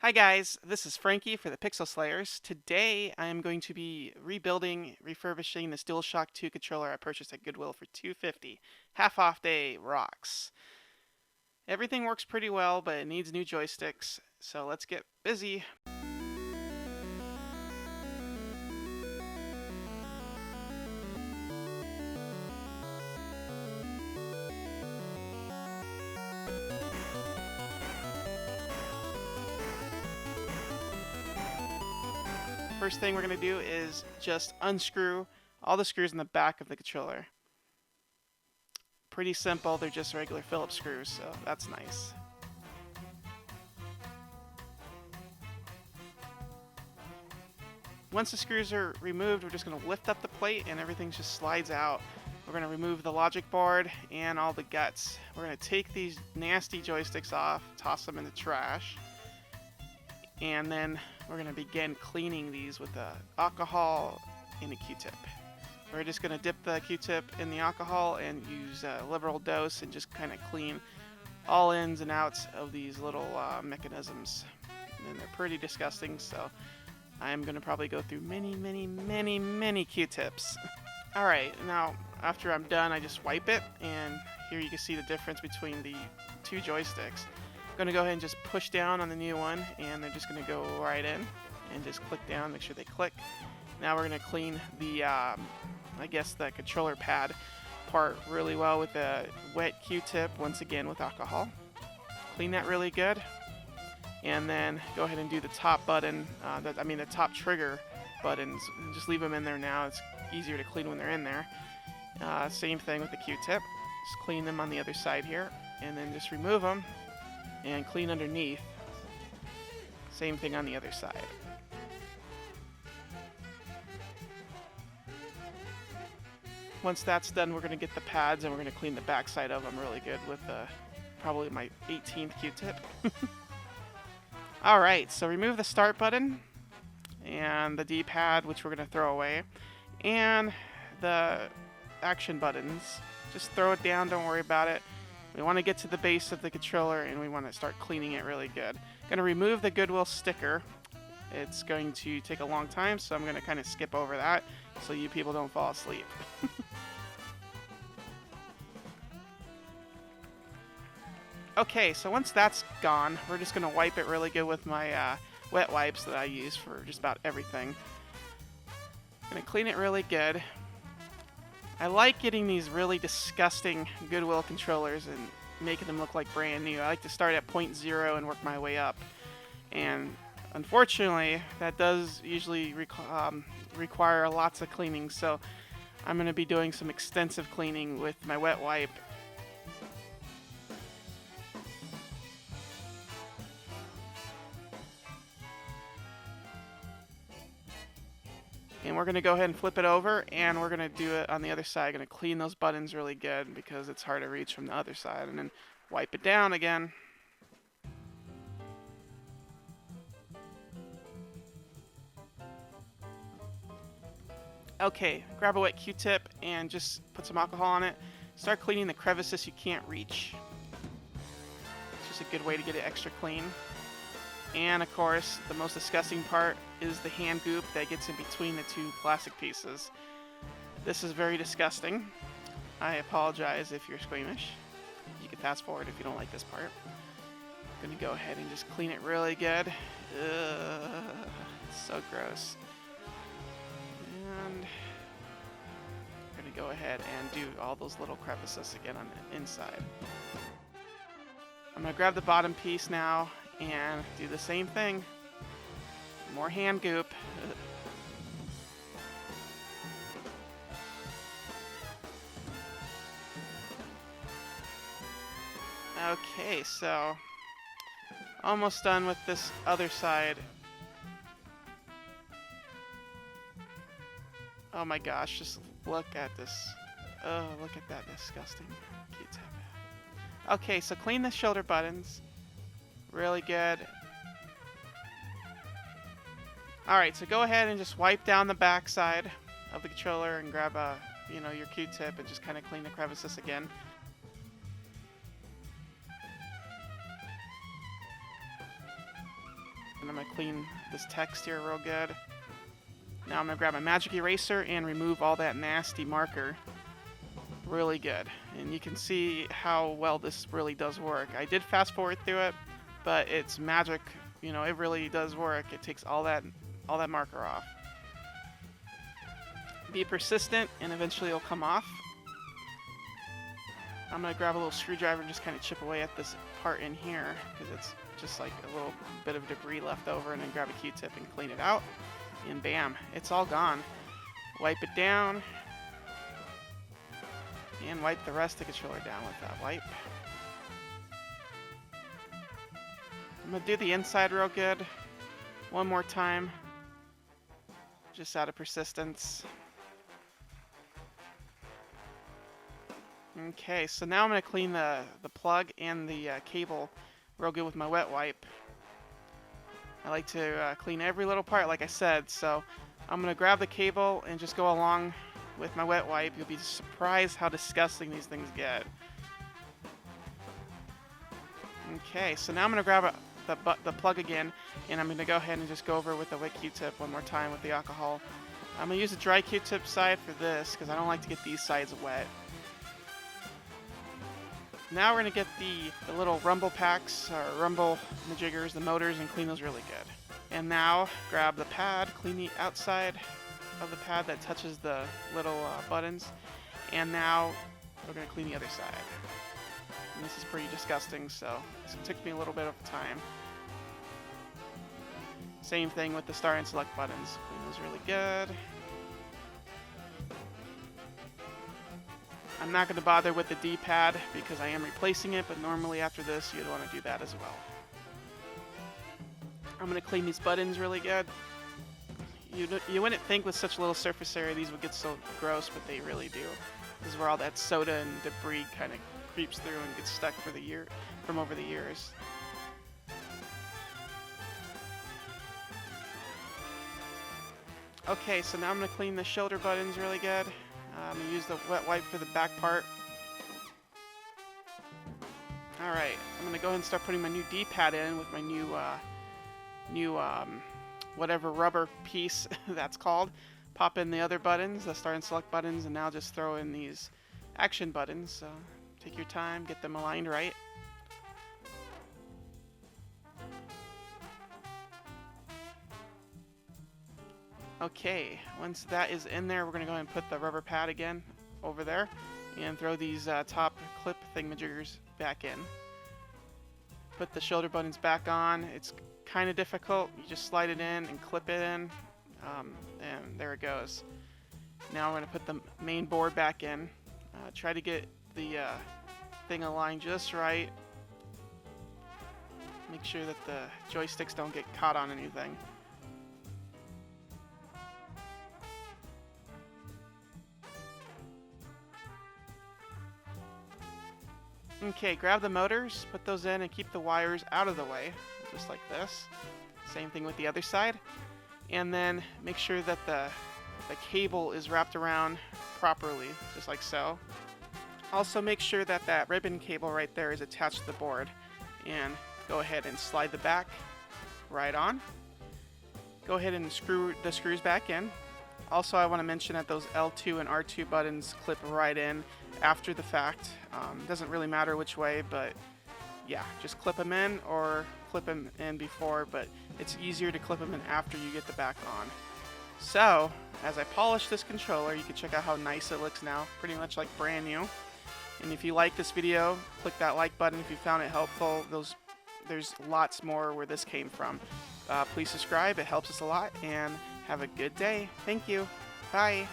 Hi guys, this is Frankie for the Pixel Slayers. Today I am going to be refurbishing this DualShock 2 controller I purchased at Goodwill for $2.50. Half off day rocks. Everything works pretty well, but it needs new joysticks, so let's get busy. First thing we're going to do is just unscrew all the screws in the back of the controller. Pretty simple, they're just regular Phillips screws, so that's nice. Once the screws are removed, we're just going to lift up the plate and everything just slides out. We're going to remove the logic board and all the guts. We're going to take these nasty joysticks off, toss them in the trash, and then we're going to begin cleaning these with alcohol and a Q-tip. We're just going to dip the Q-tip in the alcohol and use a liberal dose and just kind of clean all ins and outs of these little mechanisms. And they're pretty disgusting, so I'm going to probably go through many Q-tips. Alright, now after I'm done, I just wipe it, and here you can see the difference between the two joysticks. I'm going to go ahead and just push down on the new one, and they're just going to go right in, and just click down, make sure they click. Now we're going to clean the, I guess the controller pad part really well with a wet Q-tip, once again with alcohol. Clean that really good, and then go ahead and do the top button, the top trigger buttons, and just leave them in there now. It's easier to clean when they're in there. Same thing with the Q-tip, just clean them on the other side here, and then just remove them and clean underneath. Same thing on the other side. Once that's done, we're going to get the pads and we're going to clean the back side of them really good with probably my 18th Q-tip. Alright, so remove the start button and the D-pad, which we're going to throw away, and the action buttons. Just throw it down, don't worry about it. We want to get to the base of the controller and we want to start cleaning it really good. Going to remove the Goodwill sticker. It's going to take a long time, so I'm going to kind of skip over that so you people don't fall asleep. Okay, so once that's gone, we're just going to wipe it really good with my wet wipes that I use for just about everything. Going to clean it really good. I like getting these really disgusting Goodwill controllers and making them look like brand new. I like to start at 0.0 and work my way up. And unfortunately, that does usually require lots of cleaning, so I'm going to be doing some extensive cleaning with my wet wipe. And we're going to go ahead and flip it over, and we're going to do it on the other side. Going to clean those buttons really good because it's hard to reach from the other side, and then wipe it down again. Okay, grab a wet Q-tip and just put some alcohol on it. Start cleaning the crevices you can't reach. It's just a good way to get it extra clean. And of course, the most disgusting part is the hand goop that gets in between the two plastic pieces. This is very disgusting. I apologize if you're squeamish. You can fast forward if you don't like this part. I'm gonna go ahead and just clean it really good. Ugh, it's so gross. And I'm gonna go ahead and do all those little crevices again on the inside. I'm gonna grab the bottom piece now and do the same thing. More hand goop. Okay, so almost done with this other side. Oh my gosh, just look at this. Oh, look at that disgusting Q-tip. Okay, so clean the shoulder buttons. Really good. Alright, so go ahead and just wipe down the back side of the controller and grab your Q-tip and just kind of clean the crevices again. and I'm going to clean this text here real good. Now I'm going to grab my magic eraser and remove all that nasty marker. Really good. And you can see how well this really does work. I did fast forward through it, but it's magic. You know, it really does work. It takes all that marker off. Be persistent and eventually it'll come off. I'm going to grab a little screwdriver and just kind of chip away at this part in here because it's just like a little bit of debris left over, and then grab a Q-tip and clean it out. And bam, it's all gone. Wipe it down. And wipe the rest of the controller down with that wipe. I'm going to do the inside real good. One more time. Just out of persistence. Okay, so now I'm going to clean the plug and the cable real good with my wet wipe. I like to clean every little part, like I said, so I'm going to grab the cable and just go along with my wet wipe. You'll be surprised how disgusting these things get. Okay, so now I'm going to grab the plug again, and I'm going to go ahead and just go over with the wet Q-tip one more time with the alcohol. I'm going to use a dry Q-tip side for this because I don't like to get these sides wet. Now we're going to get the little rumble packs, or rumble majiggers, the motors, and clean those really good. And now grab the pad, clean the outside of the pad that touches the little buttons. And now we're going to clean the other side. And this is pretty disgusting, so it took me a little bit of time. Same thing with the start and select buttons. Clean those really good. I'm not going to bother with the D-pad because I am replacing it, but normally after this you'd want to do that as well. I'm going to clean these buttons really good. You wouldn't think with such little surface area these would get so gross, but they really do. This is where all that soda and debris kind of creeps through and gets stuck from over the years. Okay, so now I'm going to clean the shoulder buttons really good. I'm going to use the wet wipe for the back part. Alright, I'm going to go ahead and start putting my new D-pad in with my new whatever rubber piece that's called. Pop in the other buttons, the start and select buttons, and now just throw in these action buttons. So take your time, get them aligned right. Okay, once that is in there, we're going to go ahead and put the rubber pad again over there and throw these top clip thingamajiggers back in. Put the shoulder buttons back on. It's kind of difficult. You just slide it in and clip it in, and there it goes. Now we're going to put the main board back in. Try to get the thing aligned just right. Make sure that the joysticks don't get caught on anything. Okay, grab the motors, put those in, and keep the wires out of the way, just like this. Same thing with the other side. And then make sure that the cable is wrapped around properly, just like so. Also make sure that that ribbon cable right there is attached to the board. And go ahead and slide the back right on. Go ahead and screw the screws back in. Also, I want to mention that those L2 and R2 buttons clip right in after the fact. Doesn't really matter which way, but yeah, just clip them in or clip them in before, but it's easier to clip them in after you get the back on. So, as I polish this controller, you can check out how nice it looks now, pretty much like brand new. And if you like this video, click that like button if you found it helpful. There's lots more where this came from. Please subscribe, it helps us a lot, and have a good day. Thank you. Bye.